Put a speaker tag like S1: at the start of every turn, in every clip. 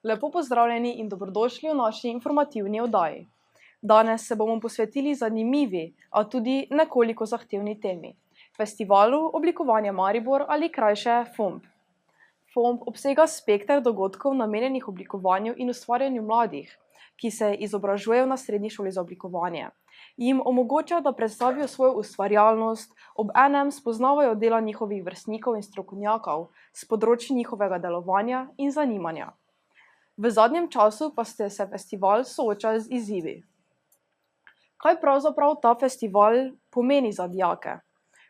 S1: Lepo pozdravljeni in dobrodošli v naši informativni oddaji. Danes se bomo posvetili zanimivi, a tudi nekoliko zahtevni temi. Festivalu oblikovanja Maribor ali krajše FOMB. FOMB obsega spekter dogodkov namenjenih oblikovanju in ustvarjanju mladih, ki se izobražujejo na srednji šoli za oblikovanje. Jim omogoča, da predstavijo svojo ustvarjalnost, ob enem spoznavajo dela njihovih vrstnikov in strokovnjakov s področji njihovega delovanja in zanimanja. V zadnjem času pa se festival sooča z izzivi. Kaj pravzaprav ta festival pomeni za dijake?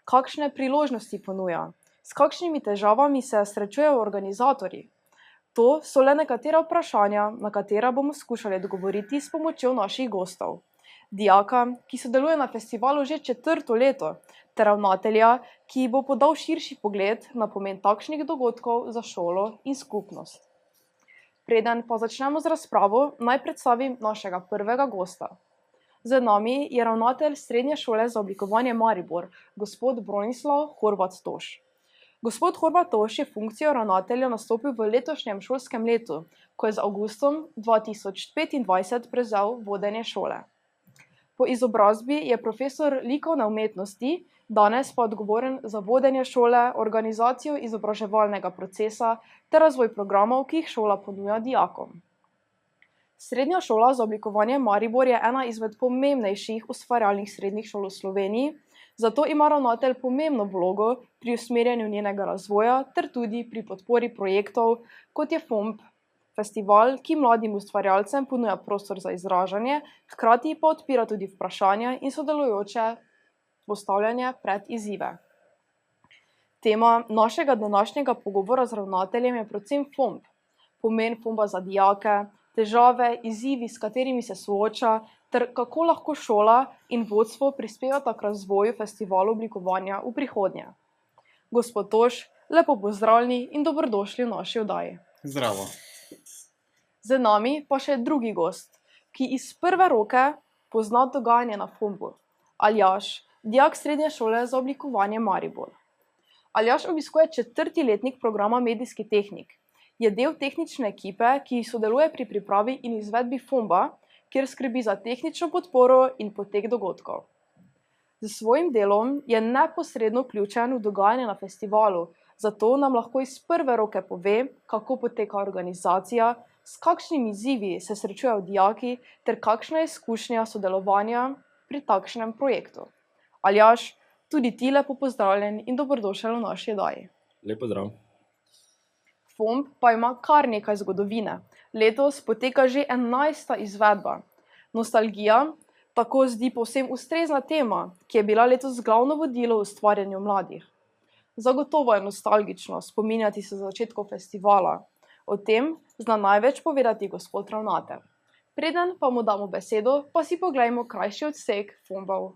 S1: Kakšne priložnosti ponuja? S kakšnimi težavami se srečujejo organizatorji? To so le nekatera vprašanja, na katera bomo skušali odgovoriti s pomočjo naših gostov. Dijaka, ki sodeluje na festivalu že 4. leto, ter ravnatelja, ki bo podal širši pogled na pomen takšnih dogodkov za šolo in skupnost. Preden pa začnemo z razpravo, naj predstavim našega prvega gosta. Z nami je ravnatelj Srednje šole za oblikovanje Maribor, gospod Bronislav Horvat-Toš. Gospod Horvat-Toš je funkcijo ravnatelja nastopil v letošnjem šolskem letu, ko je z avgustom 2025 prevzel vodenje šole. Po izobrazbi je profesor likovne umetnosti, danes pa odgovoren za vodenje šole, organizacijo izobraževalnega procesa ter razvoj programov, ki jih šola ponuja dijakom. Srednja šola za oblikovanje Maribor je ena izmed pomembnejših ustvarjalnih srednjih šol v Sloveniji, zato ima ravnatelj pomembno vlogo pri usmerjanju njenega razvoja ter tudi pri podpori projektov, kot je FOMB, festival, ki mladim ustvarjalcem ponuja prostor za izražanje, hkrati pa odpira tudi vprašanja in sodelujoče postavljanje pred izzive. Tema našega današnjega pogovora z ravnateljem je predvsem FOMB, pomen FOMB-a za dijake, težave, izzivi, s katerimi se sooča, ter kako lahko šola in vodstvo prispevata k razvoju festivalu oblikovanja v prihodnje. Gospod Toš, lepo pozdravljeni in dobrodošli v naši oddaji.
S2: Zdravo.
S1: Z nami pa še drugi gost, ki iz prve roke pozna dogajanje na FOMB-u. Aljaž, dijak Srednje šole za oblikovanje Maribor. Aljaž obiskuje 4. letnik programa Medijski tehnik. Je del tehnične ekipe, ki sodeluje pri pripravi in izvedbi FOMB-a, kjer skrbi za tehnično podporo in potek dogodkov. Z svojim delom je neposredno vključen v dogajanje na festivalu, zato nam lahko iz prve roke pove, kako poteka organizacija, s kakšnimi izzivi se srečujejo dijaki ter kakšna je izkušnja sodelovanja pri takšnem projektu. Aljaž, tudi ti lepo pozdravljen in dobrodošel v naši oddaji.
S2: Lep pozdrav.
S1: FOMB pa ima kar nekaj zgodovine. Letos poteka že 11. izvedba. Nostalgija tako zdi povsem ustrezna tema, ki je bila letos glavno vodilo v ustvarjanju mladih. Zagotovo je nostalgično spominjati se začetkov festivala. O tem zna največ povedati gospod ravnatelj. Preden pa mu damo besedo, pa si poglejmo krajši odsek FOMB-ov.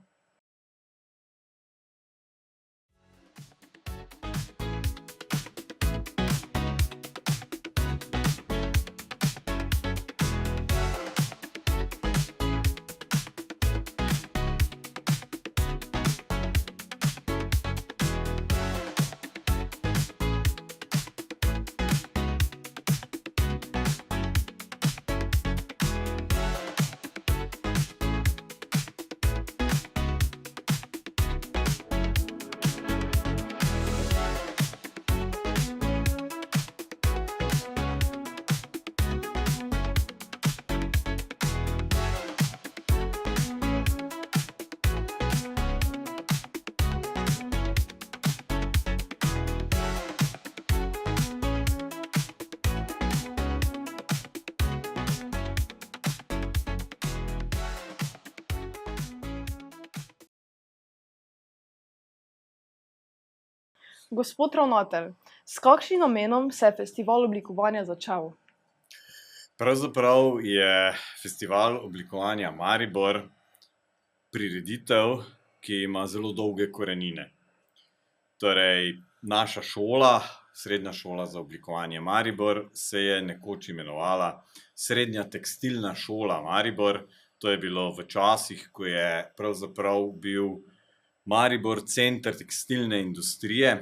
S1: Gospod ravnatelj, s kakšnim namenom se je festival oblikovanja začel?
S2: Pravzaprav je festival oblikovanja Maribor prireditev, ki ima zelo dolge korenine. Torej, naša šola, Srednja šola za oblikovanje Maribor, se je nekoč imenovala Srednja tekstilna šola Maribor. To je bilo v časih, ko je pravzaprav bil Maribor center tekstilne industrije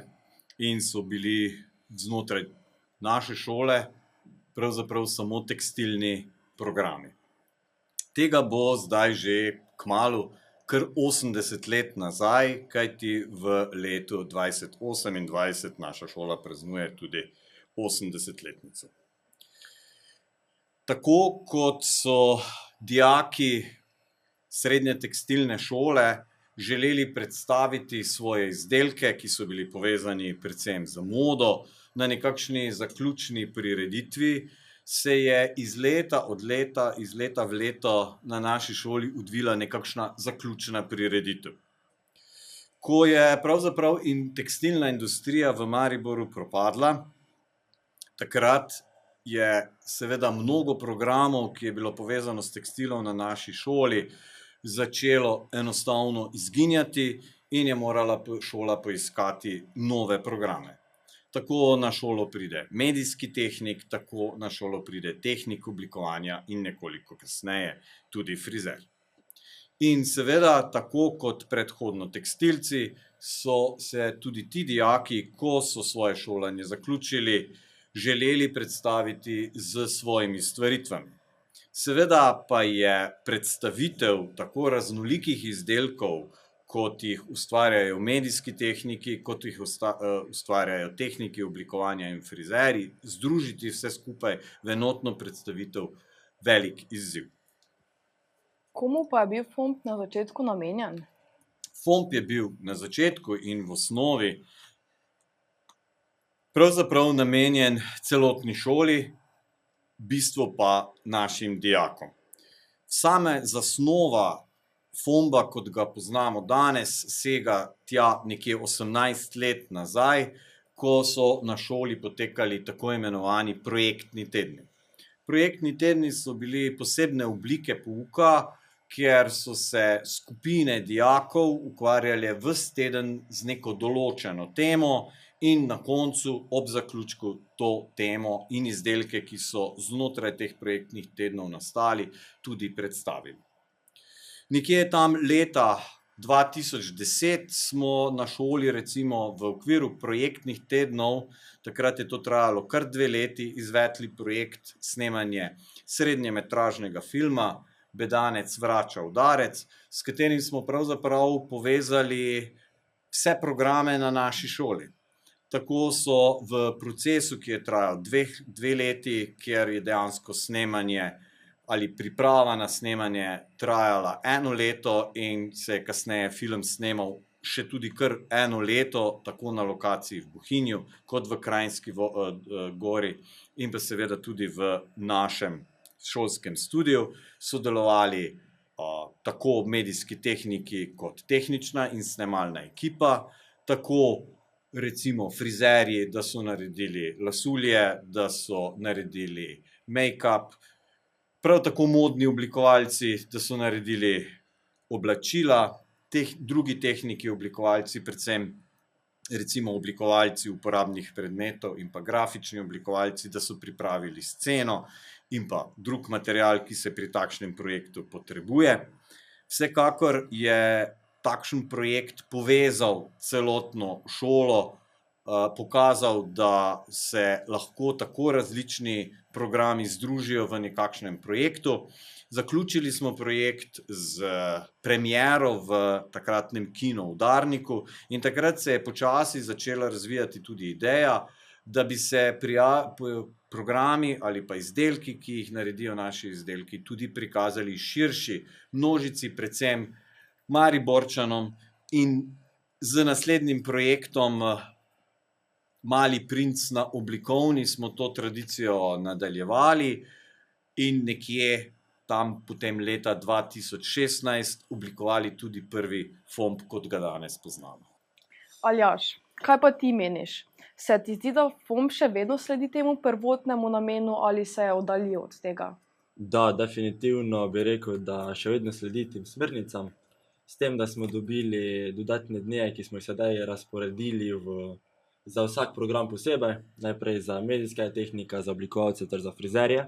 S2: in so bili znotraj naše šole pravzaprav samo tekstilni programi. Tega bo zdaj že kmalu kar 80 let nazaj, kajti v letu 2028 naša šola praznuje tudi 80-letnico. Tako kot so dijaki srednje tekstilne šole želeli predstaviti svoje izdelke, ki so bili povezani predvsem z modo, na nekakšni zaključni prireditvi, se je iz leta v leto na naši šoli odvila nekakšna zaključna prireditev. Ko je pravzaprav tekstilna industrija v Mariboru propadla, takrat je seveda mnogo programov, ki je bilo povezano s tekstilom na naši šoli, začelo enostavno izginjati in je morala šola poiskati nove programe. Tako na šolo pride medijski tehnik, tako na šolo pride tehnik oblikovanja in nekoliko kasneje tudi frizer. In seveda, tako kot predhodno tekstilci, so se tudi ti dijaki, ko so svoje šolanje zaključili, želeli predstaviti s svojimi stvaritvami. Seveda pa je predstavitev tako raznolikih izdelkov, kot jih ustvarjajo medijski tehniki, kot jih ustvarjajo tehniki oblikovanja in frizerji, združiti vse skupaj v enotno predstavitev velik izziv.
S1: Komu pa je bil FOMP na začetku namenjen?
S2: FOMP je bil na začetku in v osnovi pravzaprav namenjen celotni šoli, bistvo pa našim dijakom. Same zasnova FOMP-a, kot ga poznamo danes, sega tja nekje 18 let nazaj, ko so na šoli potekali tako imenovani projektni tedni. Projektni tedni so bili posebne oblike pouka, kjer so se skupine dijakov ukvarjale ves teden z neko določeno temo in na koncu ob zaključku to temo in izdelke, ki so znotraj teh projektnih tednov nastali, tudi predstavili. Nekje tam leta 2010 smo na šoli recimo v okviru projektnih tednov, takrat je to trajalo kar 2 leti, izvedli projekt snemanje srednjemetražnega filma Bedanec vrača udarec, s katerim smo pravzaprav povezali vse programe na naši šoli. Tako so v procesu, ki je trajal 2 leti, kjer je dejansko snemanje ali priprava na snemanje trajala 1 leto in se je kasneje film snemal še tudi kar 1 leto, tako na lokaciji v Bohinju, kot v Kranjski Gori in pa seveda tudi v našem šolskem studiu, sodelovali tako medijski tehniki kot tehnična in snemalna ekipa, tako recimo frizerji, da so naredili lasulje, da so naredili make-up, prav tako modni oblikovalci, da so naredili oblačila, drugi tehniki oblikovalci, predvsem recimo oblikovalci uporabnih predmetov in pa grafični oblikovalci, da so pripravili sceno in pa drug material, ki se pri takšnem projektu potrebuje. Vsekakor je takšen projekt povezal celotno šolo, pokazal, da se lahko tako različni programi združijo v nekakšnem projektu. Zaključili smo projekt z premiero v takratnem kinu Udarniku in takrat se je počasi začela razvijati tudi ideja, da bi se programi ali pa izdelki, ki jih naredijo naši izdelki, tudi prikazali širši množici, predvsem Mariborčanom, in z naslednjim projektom Mali princ na oblikovni smo to tradicijo nadaljevali in nekje tam potem leta 2016 oblikovali tudi prvi FOMP, kot ga danes poznamo.
S1: Aljaž, kaj pa ti meniš? Se ti zdi, da FOMP še vedno sledi temu prvotnemu namenu ali se je oddaljil od tega?
S3: Da, definitivno bi rekel, da še vedno sledi tem smernicam, s tem, da smo dobili dodatne dneve, ki smo jih sedaj razporedili za vsak program posebej, najprej za medijska tehnika, za oblikovalce ter za frizerje.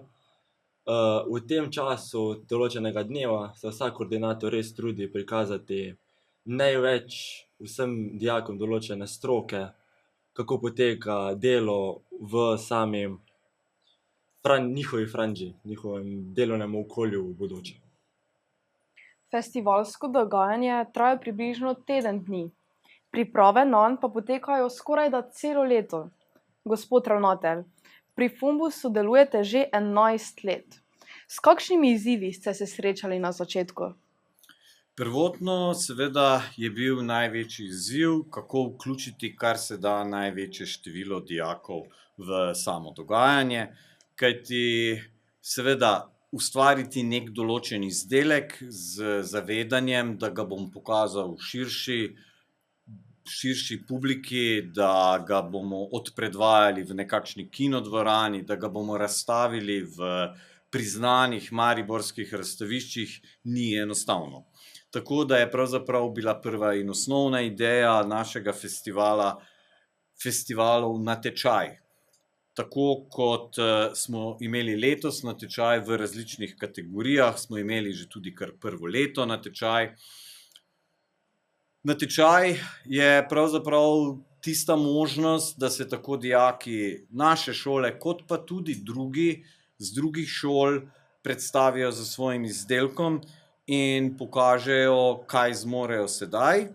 S3: V tem času določenega dneva se vsak koordinator res trudi prikazati največ vsem dijakom določene stroke, kako poteka delo v njihovi franži, njihovem delovnem okolju v bodoče.
S1: Festivalsko dogajanje traja približno teden dni. Priprave nanj pa potekajo skorajda celo leto. Gospod ravnatelj, pri FOMB-u sodelujete že 11 let. S kakšnimi izzivi ste se srečali na začetku?
S2: Prvotno seveda je bil največji izziv, kako vključiti kar se da največje število dijakov v samo dogajanje, kajti seveda ustvariti nek določen izdelek z zavedanjem, da ga bom pokazal širši publiki, da ga bomo odpredvajali v nekakšni kinodvorani, da ga bomo razstavili v priznanih mariborskih razstaviščih, ni enostavno. Tako da je pravzaprav bila prva in osnovna ideja našega festivalov natečaj. Tako kot smo imeli letos natečaj v različnih kategorijah, smo imeli že tudi kar prvo leto natečaj. Natečaj je pravzaprav tista možnost, da se tako dijaki naše šole, kot pa tudi drugi z drugih šol predstavijo z svojim izdelkom in pokažejo, kaj zmorejo sedaj.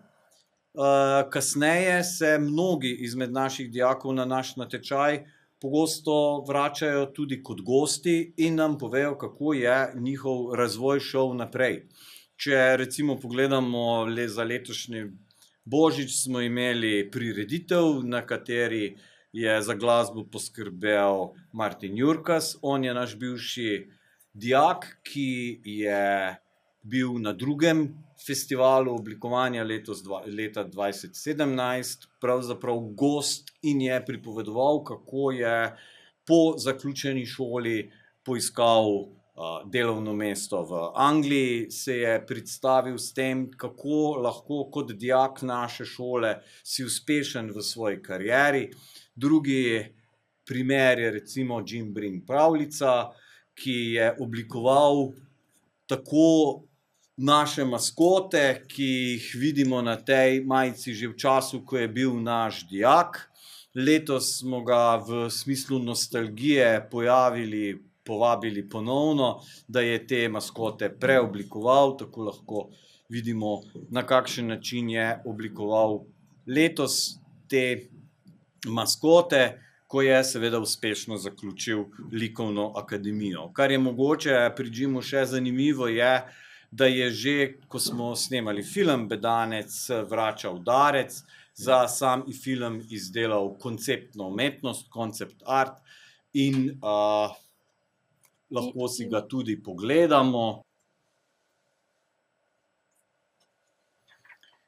S2: Kasneje se mnogi izmed naših dijakov na naš natečaj pogosto vračajo tudi kot gosti in nam povejo, kako je njihov razvoj šel naprej. Če recimo pogledamo za letošnji Božič, smo imeli prireditev, na kateri je za glasbo poskrbel Martin Jurkas. On je naš bivši dijak, ki je bil na drugem festivalu oblikovanja leta 2017, pravzaprav gost in je pripovedoval, kako je po zaključeni šoli poiskal delovno mesto v Angliji, se je predstavil s tem, kako lahko kot dijak naše šole si uspešen v svoji karieri. Drugi primer je recimo Jim Brin Pravljica, ki je oblikoval tako naše maskote, ki jih vidimo na tej majici že v času, ko je bil naš dijak. Letos smo ga v smislu nostalgije povabili ponovno, da je te maskote preoblikoval, tako lahko vidimo, na kakšen način je oblikoval letos te maskote, ko je seveda uspešno zaključil likovno akademijo. Kar je mogoče pri Jimu še zanimivo je, da je že, ko smo snemali film Bedanec vrača udarec, za sam film izdelal konceptno umetnost, concept art in lahko si ga tudi pogledamo.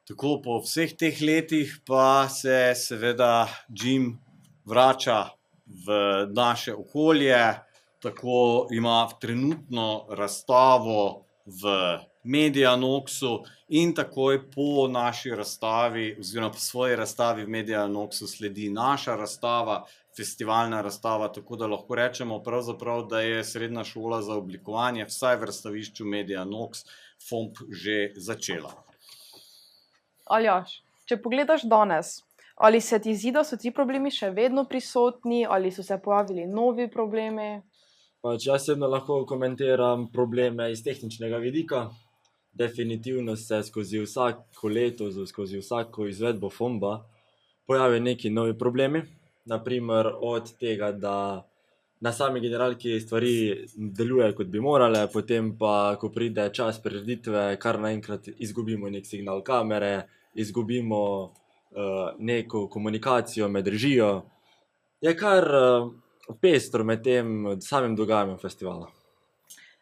S2: Tako po vseh teh letih pa se seveda Jim vrača v naše okolje, tako ima trenutno razstavo v Medianoxu in takoj po naši razstavi oziroma po svoji razstavi v Medianoxu sledi naša razstava, festivalna razstava, tako da lahko rečemo pravzaprav, da je srednja šola za oblikovanje vsaj v razstavišču Medianox FOMB že začela.
S1: Aljaž, če pogledaš danes, ali se ti zdi, da so ti problemi še vedno prisotni, ali so se pojavili novi problemi?
S3: Jaz osebno lahko komentiram probleme iz tehničnega vidika. Definitivno se skozi vsako leto, skozi vsako izvedbo FOMB-a pojavijo neki novi problemi. Naprimer od tega, da na sami generalki stvari delujejo, kot bi morale, potem pa, ko pride čas prireditve, kar naenkrat izgubimo nek signal kamere, izgubimo neko komunikacijo med režijo. Je kar pestro med tem samim dogajanjem festivala.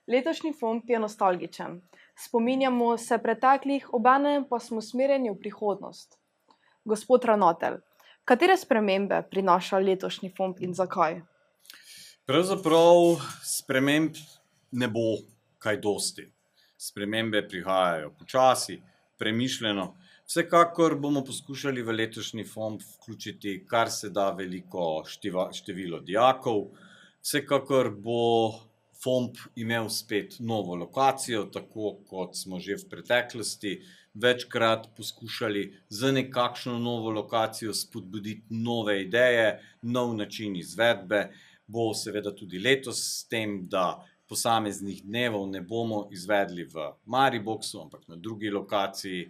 S1: Letošnji FOMB je nostalgičen. Spominjamo se preteklih, obenem pa smo usmerjeni v prihodnost. Gospod ravnatelj, katere spremembe prinaša letošnji FOMB in zakaj?
S2: Pravzaprav sprememb ne bo kaj dosti. Spremembe prihajajo počasi, premišljeno. Vsekakor bomo poskušali v letošnji FOMB vključiti kar se da veliko število dijakov. Vsekakor bo FOMB imel spet novo lokacijo, tako kot smo že v preteklosti večkrat poskušali z nekakšno novo lokacijo spodbuditi nove ideje, nov način izvedbe. bo seveda tudi letos s tem, da posameznih dnevov ne bomo izvedli v Mariboxu, ampak na drugi lokaciji,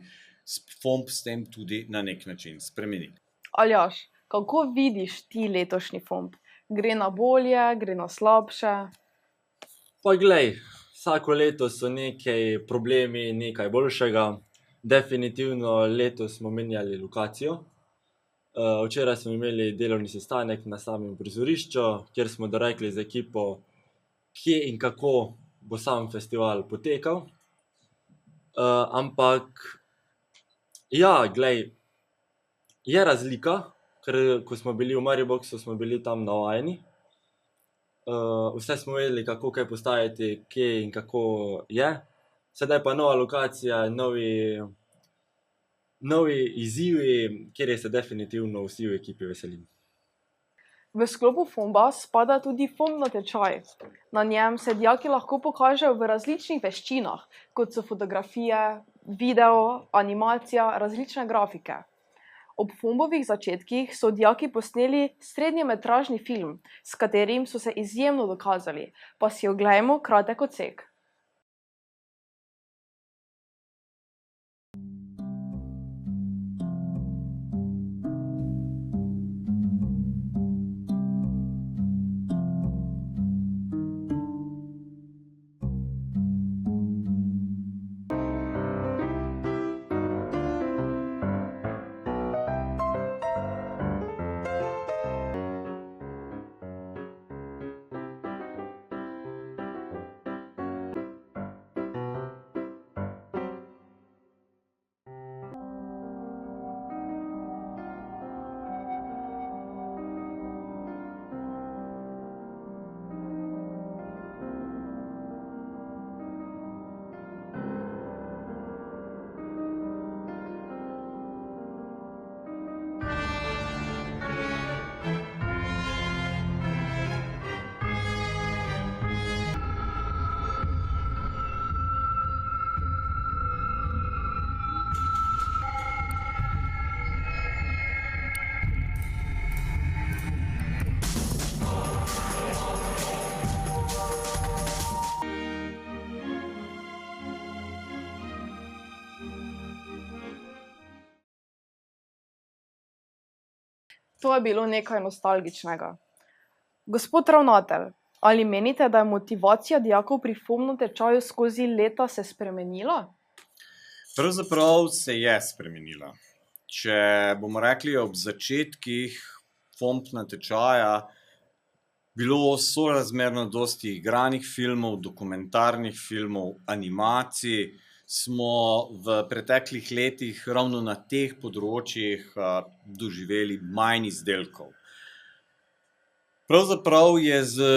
S2: FOMP s tem tudi na nek način spremeni.
S1: Aljaž, kako vidiš ti letošnji FOMP? Gre na bolje, gre na slabše?
S3: Pa glej, vsako leto so nekaj problemi, nekaj boljšega. Definitivno letos smo menjali lokacijo. Včeraj smo imeli delovni sestanek na samem prizorišču, kjer smo dorekli z ekipo, kje in kako bo sam festival potekal. Ampak, ja, glej, je razlika, ker ko smo bili v Mariboxu, smo bili tam navajeni. Vse smo vedeli, kako kaj postaviti, kje in kako je. Sedaj pa nova lokacija, novi izzivi, kjer se definitivno vsi v ekipi veselimo.
S1: V sklopu FOMP-a spada tudi FOMP natečaj. Na njem se dijaki lahko pokažejo v različnih veščinah, kot so fotografije, video, animacija, različne grafike. Ob FOMP-ovih začetkih so dijaki posneli srednjemetražni film, s katerim so se izjemno dokazali, pa si oglejmo kratek odsek. To je bilo nekaj nostalgičnega. Gospod ravnatelj, ali menite, da je motivacija dijakov pri FOMP natečaju skozi leta se spremenila?
S2: Pravzaprav se je spremenila. Če bomo rekli ob začetkih FOMP natečaja, bilo sorazmerno dosti igranih filmov, dokumentarnih filmov, animacij, smo v preteklih letih ravno na teh področjih doživeli manj izdelkov. Pravzaprav je z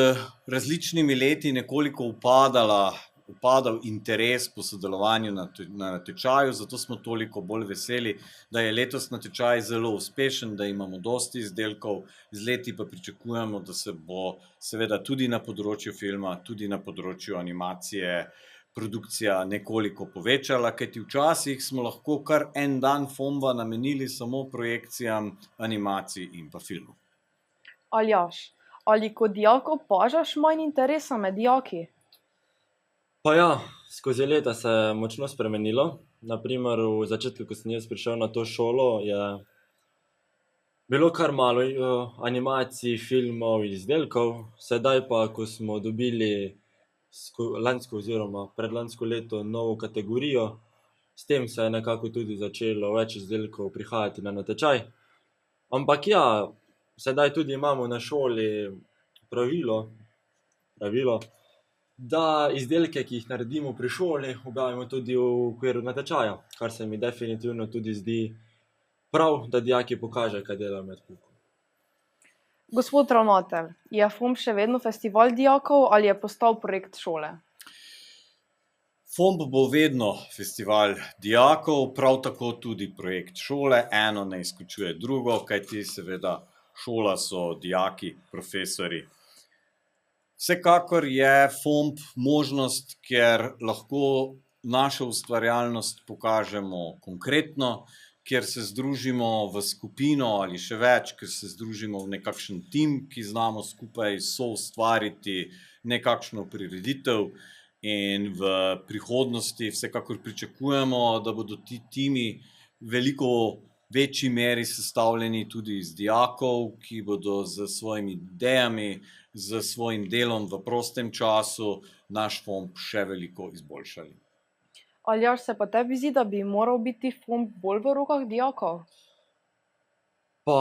S2: različnimi leti nekoliko upadal interes po sodelovanju na natečaju, zato smo toliko bolj veseli, da je letos natečaj zelo uspešen, da imamo dosti izdelkov, z leti pa pričakujemo, da se bo seveda tudi na področju filma, tudi na področju animacije produkcija nekoliko povečala, kajti včasih smo lahko kar en dan FOMP-a namenili samo projekcijam animacij in pa filmov.
S1: Aljaž, ali kot dijak opažaš manj interesa med dijaki?
S3: Pa ja, skozi leta se je močno spremenilo. Na primer, v začetku, ko sem jaz prišel na to šolo, je bilo kar malo animacij, filmov, izdelkov. Sedaj pa, ko smo dobili lansko oziroma predlansko leto novo kategorijo, s tem se je nekako tudi začelo več izdelkov prihajati na natečaj. Ampak ja, sedaj tudi imamo na šoli pravilo, da izdelke, ki jih naredimo pri šoli, objavimo tudi v okviru natečaja, kar se mi definitivno tudi zdi prav, da dijaki pokažejo, kaj delajo med poukom.
S1: Gospod ravnatelj, je FOMP še vedno festival dijakov ali je postal projekt šole?
S2: FOMP bo vedno festival dijakov, prav tako tudi projekt šole, eno ne izključuje drugo, kajti seveda šola so dijaki, profesorji. Vsekakor je FOMP možnost, kjer lahko našo ustvarjalnost pokažemo konkretno, kjer se združimo v skupino ali še več, kjer se združimo v nekakšen tim, ki znamo skupaj soustvariti nekakšno prireditev, in v prihodnosti vsekakor pričakujemo, da bodo ti timi veliko večji meri sestavljeni tudi iz dijakov, ki bodo z svojimi idejami, z svojim delom v prostem času naš FOMP še veliko izboljšali.
S1: Aljaž, se pa tebi zdi, da bi moral biti FOMP bolj v rokah dijakov?
S3: Pa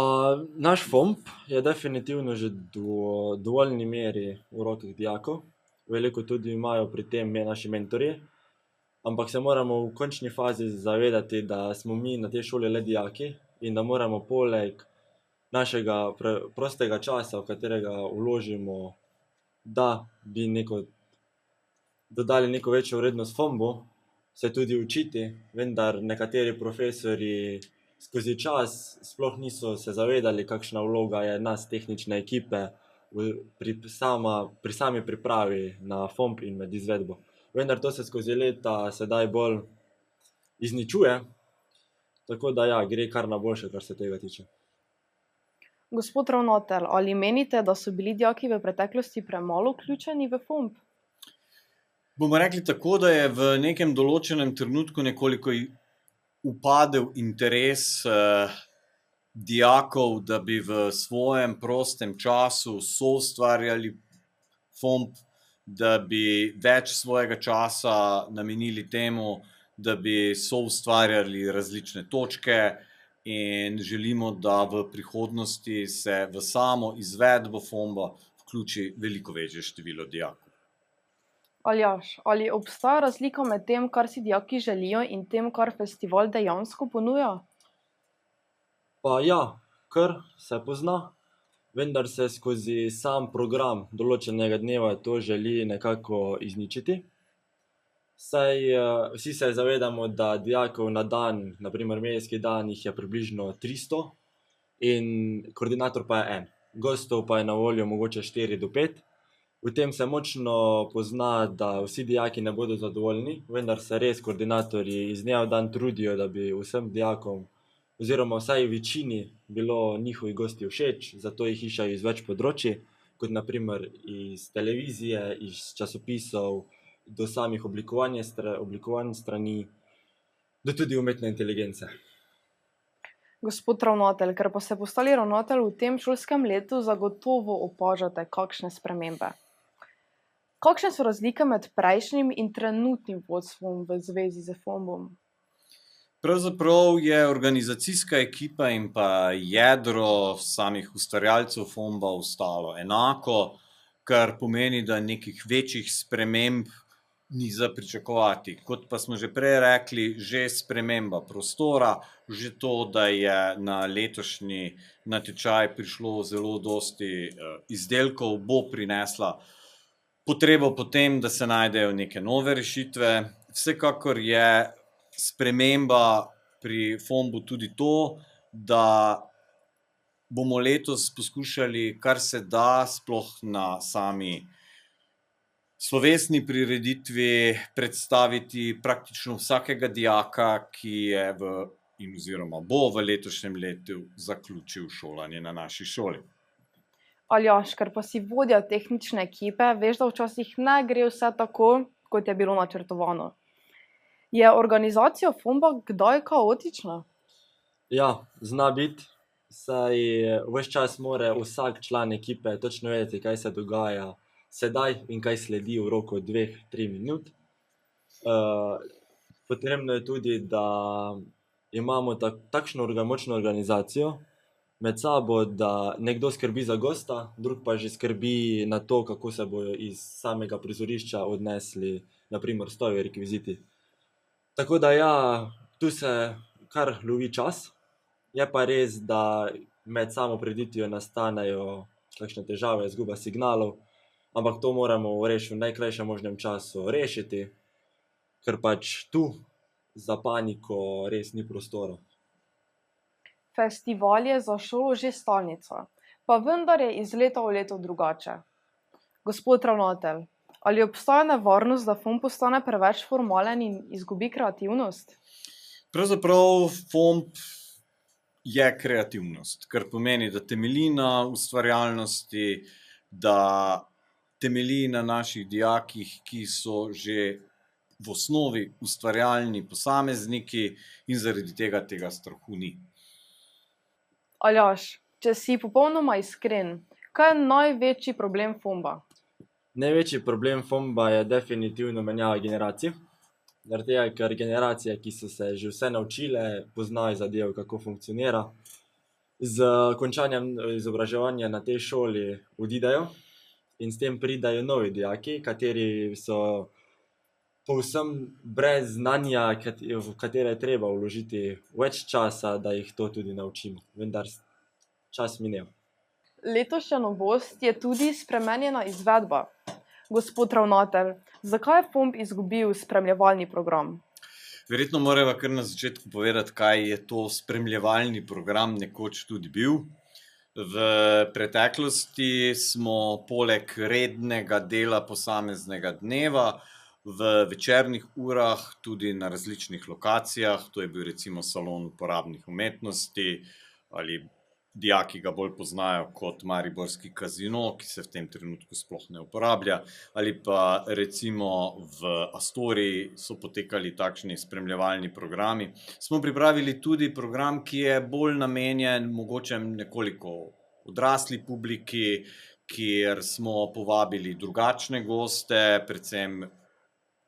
S3: naš FOMP je definitivno že v dovoljni meri v rokah dijakov. Veliko tudi imajo pri tem naši mentorji, ampak se moramo v končni fazi zavedati, da smo mi na tej šoli le dijaki in da moramo poleg našega prostega časa, v katerega vložimo, da bi dodali neko večjo vrednost FOMP-u, se tudi učiti, vendar nekateri profesorji skozi čas sploh niso se zavedali, kakšna vloga je nas tehnične ekipe pri sami pripravi na FOMP in med izvedbo. Vendar to se skozi leta sedaj bolj izničuje, tako da ja, gre kar na boljše, kar se tega tiče.
S1: Gospod ravnatelj, ali menite, da so bili dijaki v preteklosti premalo vključeni v FOMP?
S2: Bomo rekli tako, da je v nekem določenem trenutku nekoliko upadel interes dijakov, da bi v svojem prostem času soustvarjali FOMP, da bi več svojega časa namenili temu, da bi soustvarjali različne točke, in želimo, da v prihodnosti se v samo izvedbo FOMP-a vključi veliko večje število dijakov.
S1: Aljaž, ali obstaja razlika med tem, kar si dijaki želijo, in tem, kar festival dejansko ponuja?
S3: Pa ja, kar se pozna, vendar se skozi sam program določenega dneva to želi nekako izničiti. Saj vsi se zavedamo, da dijakov na dan, na primer medijski dan, jih je približno 300 in koordinator pa je en. Gostov pa je na voljo mogoče 4 do 5. V tem se močno pozna, da vsi dijaki ne bodo zadovoljni, vendar se res koordinatorji iz dneva v dan trudijo, da bi vsem dijakom oziroma vsaj večini bilo njihovi gosti všeč, zato jih iščejo iz več področij, kot na primer iz televizije, iz časopisov, do samih oblikovanj strani, do tudi umetne inteligence.
S1: Gospod ravnatelj, ker pa ste postali ravnatelj v tem šolskem letu, zagotovo opažate kakšne spremembe. Kakšne so razlike med prejšnjim in trenutnim vodstvom v zvezi z FOMP-om?
S2: Pravzaprav je organizacijska ekipa in pa jedro samih ustvarjalcev FOMP-a ostalo enako, kar pomeni, da nekih večjih sprememb ni za pričakovati. Kot pa smo že prej rekli, že sprememba prostora, že to, da je na letošnji natečaj prišlo zelo dosti izdelkov, bo prinesla potrebo po tem, da se najdejo neke nove rešitve. Vsekakor je sprememba pri FOMP-u tudi to, da bomo letos poskušali, kar se da, sploh na sami slovesni prireditvi predstaviti praktično vsakega dijaka, ki je oziroma bo v letošnjem letu zaključil šolanje na naši šoli.
S1: Aljaž, ker pa si vodja tehnične ekipe, veš, da včasih ne gre vse tako, kot je bilo načrtovano. Je organizacija FOMP-a kdaj kaotična?
S3: Ja, zna biti, saj ves čas mora vsak član ekipe točno vedeti, kaj se dogaja sedaj in kaj sledi v roku 2-3 minut. Potrebno je tudi, da imamo takšno močno organizacijo med sabo, da nekdo skrbi za gosta, drug pa že skrbi na to, kako se bojo iz samega prizorišča odnesli, na primer, stoji, rekviziti. Tako da ja, tu se kar lovi čas. Je pa res, da med samo prireditvijo nastanejo kakšne težave, izguba signalov, ampak to moramo v najkrajšem možnem času rešiti, ker pač tu za paniko res ni prostora.
S1: Festival je za šolo že stalnica, pa vendar je iz leta v leto drugače. Gospod ravnatelj, ali obstaja nevarnost, da FOMP postane preveč formalen in izgubi kreativnost?
S2: Pravzaprav FOMP je kreativnost, kar pomeni, da temelji na ustvarjalnosti, da temelji na naših dijakih, ki so že v osnovi ustvarjalni posamezniki in zaradi tega strahu ni.
S1: Aljaž, če si popolnoma iskren, kaj je največji problem FOMBA?
S3: Največji problem FOMBA je definitivno menjava generacij. Zaradi tega, ker generacije, ki so se že vse naučile, poznajo zadevo, kako funkcionira, z končanjem izobraževanja na tej šoli odidejo in s tem pridajo novi dijaki, kateri so povsem brez znanja, v katere je treba vložiti več časa, da jih to tudi naučimo. Vendar čas mineva.
S1: Letošnja novost je tudi spremenjena izvedba. Gospod ravnatelj, zakaj je FOMP izgubil spremljevalni program?
S2: Verjetno moramo kar na začetku povedati, kaj je to spremljevalni program nekoč tudi bil. V preteklosti smo poleg rednega dela posameznega dneva v večernih urah tudi na različnih lokacijah, to je bil recimo salon uporabnih umetnosti ali dijaki ga bolj poznajo kot mariborski kazino, ki se v tem trenutku sploh ne uporablja, ali pa recimo v Astoriji so potekali takšni spremljevalni programi. Smo pripravili tudi program, ki je bolj namenjen mogoče nekoliko odrasli publiki, kjer smo povabili drugačne goste, predvsem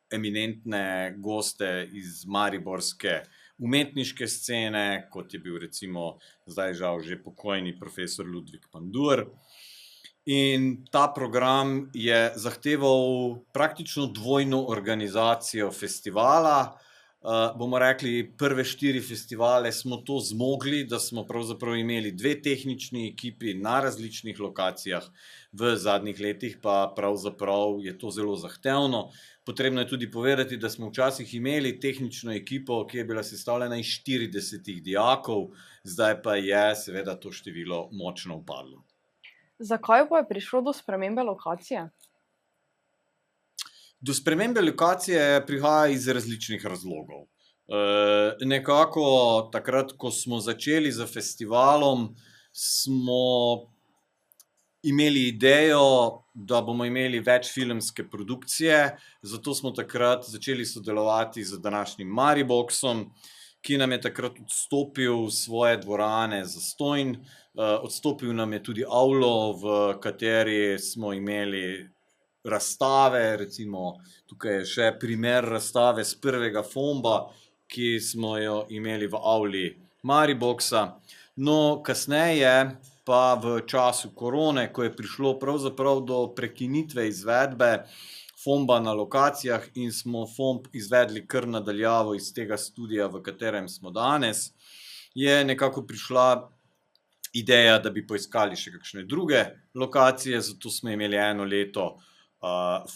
S2: eminentne goste iz mariborske umetniške scene, kot je bil recimo zdaj žal že pokojni profesor Ludvik Pandur. In ta program je zahteval praktično dvojno organizacijo festivala. Bomo rekli, prve 4 festivale smo to zmogli, da smo pravzaprav imeli 2 tehnični ekipi na različnih lokacijah. V zadnjih letih pa pravzaprav je to zelo zahtevno. Potrebno je tudi povedati, da smo včasih imeli tehnično ekipo, ki je bila sestavljena iz 40 dijakov, zdaj pa je seveda to število močno upadlo.
S1: Zakaj pa je prišlo do spremembe lokacije?
S2: Do spremembe lokacije prihaja iz različnih razlogov. Nekako takrat, ko smo začeli z festivalom, smo imeli idejo, da bomo imeli več filmske produkcije, zato smo takrat začeli sodelovati z današnjim Mariboxom, ki nam je takrat odstopil svoje dvorane zastonj. Odstopil nam je tudi avlo, v kateri smo imeli razstave, recimo tukaj je še primer razstave z prvega FOMBA, ki smo jo imeli v avli Mariboxa. No, kasneje pa v času korone, ko je prišlo pravzaprav do prekinitve izvedbe FOMBA na lokacijah in smo FOMB izvedli kar nadaljavo iz tega studia, v katerem smo danes, je nekako prišla ideja, da bi poiskali še kakšne druge lokacije, zato smo imeli 1 leto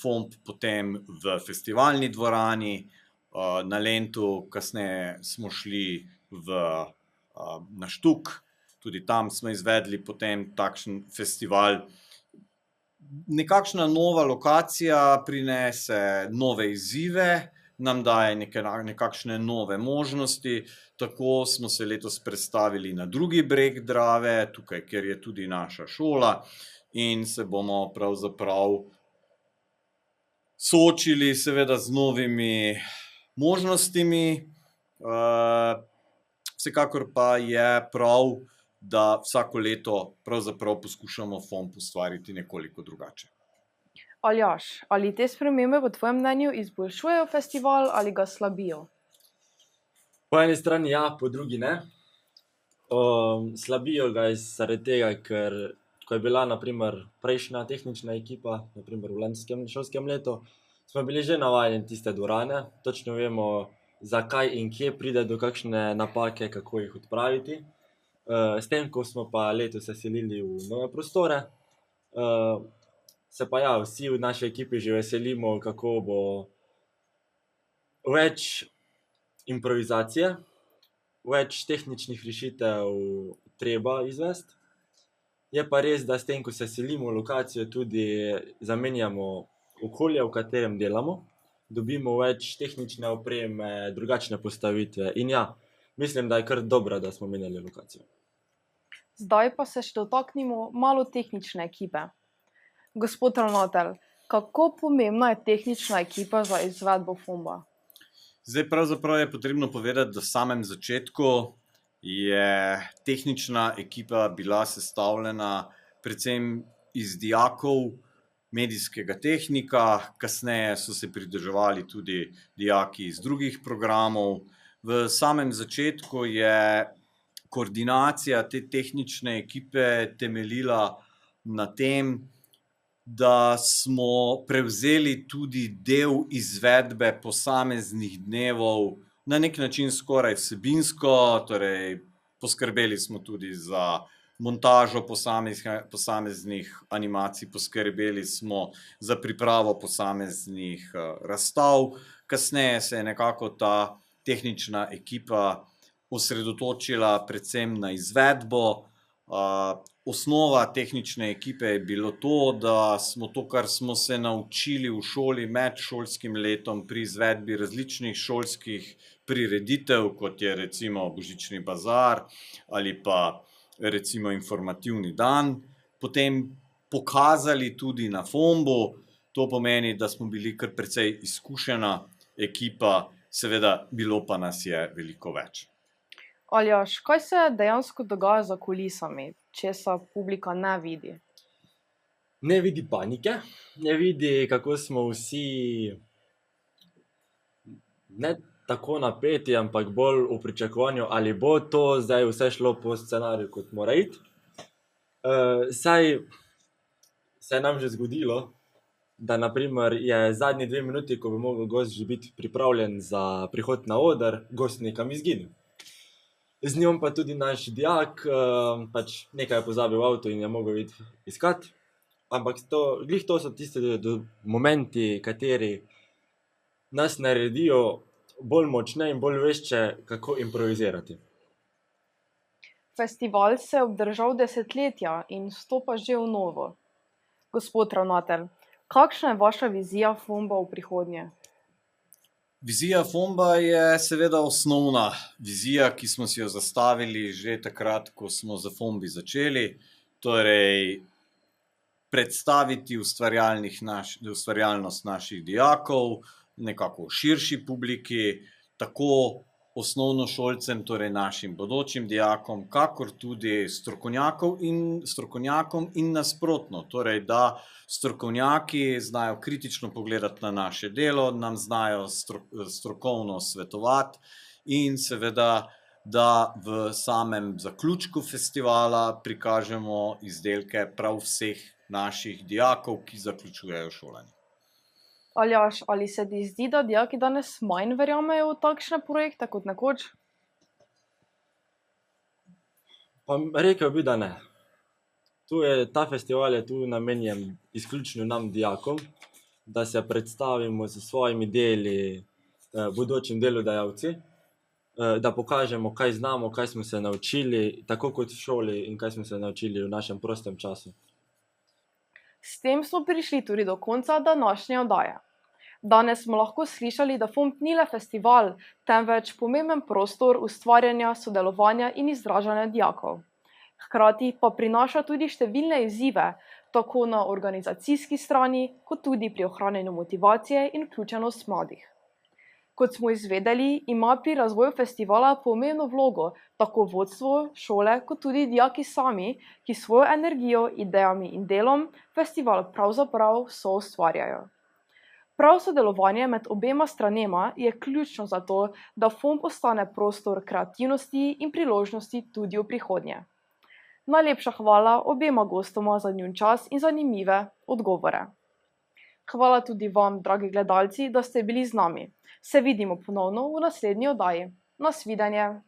S2: FOMB potem v festivalni dvorani, na Lentu, kasneje smo šli na Štuk, tudi tam smo izvedli potem takšen festival. Nekakšna nova lokacija prinese nove izzive, nam daje nekakšne nove možnosti, tako smo se letos predstavili na drugi breg Drave, tukaj, kjer je tudi naša šola, in se bomo pravzaprav soočili seveda z novimi možnostmi. Vsekakor pa je prav, da vsako leto pravzaprav poskušamo FOMB ustvariti nekoliko drugače.
S1: Aljaž, ali te spremembe po tvojem mnenju izboljšujejo festival ali ga slabijo?
S3: Po eni strani ja, po drugi ne. Slabijo ga zaradi tega, ker ko je bila na primer prejšnja tehnična ekipa, na primer v lanskem šolskem letu, smo bili že navajeni tiste dvorane, točno vemo, zakaj in kje pride do kakšne napake, kako jih odpraviti. S tem, ko smo pa letos se selili v nove prostore, se pa ja, vsi v naši ekipi že veselimo, kako bo več improvizacije, več tehničnih rešitev treba izvesti. Je pa res, da s tem, ko se selimo v lokacijo, tudi zamenjamo okolje, v katerem delamo. dobimo več tehnične opreme, drugačne postavitve in ja, mislim, da je kar dobro, da smo menjali lokacijo.
S1: Zdaj pa se še dotaknimo malo tehnične ekipe. Gospod ravnatelj, kako pomembna je tehnična ekipa za izvedbo FOMB-a?
S2: Zdaj, pravzaprav je potrebno povedati, da v samem začetku je tehnična ekipa bila sestavljena predvsem iz dijakov medijskega tehnika, kasneje so se pridruževali tudi dijaki iz drugih programov. V samem začetku je koordinacija te tehnične ekipe temeljila na tem, da smo prevzeli tudi del izvedbe posameznih dnevov, na nek način skoraj vsebinsko, torej poskrbeli smo tudi za montažo posameznih animacij, poskrbeli smo za pripravo posameznih razstav. Kasneje se je nekako ta tehnična ekipa osredotočila predvsem na izvedbo. Osnova tehnične ekipe je bilo to, da smo to, kar smo se naučili v šoli med šolskim letom pri izvedbi različnih šolskih prireditev, kot je recimo Božični bazar ali pa recimo informativni dan, potem pokazali tudi na FOMB-u. To pomeni, da smo bili kar precej izkušena ekipa, seveda bilo pa nas je veliko več.
S1: Aljaž, kaj se dejansko dogaja za kulisami, česa publika ne vidi?
S3: Ne vidi panike, ne vidi, kako smo vsi ne tako napeti, ampak bolj v pričakovanju, ali bo to zdaj vse šlo po scenariju, kot mora iti. Saj se je nam že zgodilo, da na primer je zadnji 2 minuti, ko bi mogel gost že biti pripravljen za prihod na oder, gost nekam izginil. Z njim pa tudi naš dijak, pač nekaj je pozabil v avtu in je mogel iti iskat. Ampak glih to so tiste momenti, kateri nas naredijo bolj močne in bolj vešče, kako improvizirati.
S1: Festival se je obdržal desetletja in vstopa že v novo. Gospod ravnatelj, kakšna je vaša vizija FOMB-a v prihodnje?
S2: Vizija FOMB-a je seveda osnovna vizija, ki smo si jo zastavili že takrat, ko smo z FOMB-i začeli, torej predstaviti ustvarjalnost naših dijakov nekako v širši publiki, tako osnovnošolcem, torej našim bodočim dijakom, kakor tudi strokovnjakom in nasprotno, torej da strokovnjaki znajo kritično pogledati na naše delo, nam znajo strokovno svetovati in seveda, da v samem zaključku festivala prikažemo izdelke prav vseh naših dijakov, ki zaključujejo šolanje.
S1: Aljaž, ali se ti zdi, da dijaki danes manj verjamejo v takšne projekte kot nekoč?
S3: Pa rekel bi, da ne. Ta festival je tu namenjen izključno nam dijakom, da se predstavimo s svojimi deli bodočim delodajalci, da pokažemo, kaj znamo, kaj smo se naučili, tako kot v šoli in kaj smo se naučili v našem prostem času.
S1: S tem smo prišli tudi do konca današnje oddaje. Danes smo lahko slišali, da FOMB ni le festival, temveč pomemben prostor ustvarjanja, sodelovanja in izražanja dijakov. Hkrati pa prinaša tudi številne izzive, tako na organizacijski strani, kot tudi pri ohranjanju motivacije in vključenost mladih. Kot smo izvedeli, ima pri razvoju festivala pomembno vlogo tako vodstvo šole, kot tudi dijaki sami, ki svojo energijo, idejami in delom festival pravzaprav soustvarjajo. Prav sodelovanje med obema stranema je ključno za to, da FOMB ostane prostor kreativnosti in priložnosti tudi v prihodnje. Najlepša hvala obema gostoma za njun čas in zanimive odgovore. Hvala tudi vam, dragi gledalci, da ste bili z nami. Se vidimo ponovno v naslednji oddaji. Nasvidenje!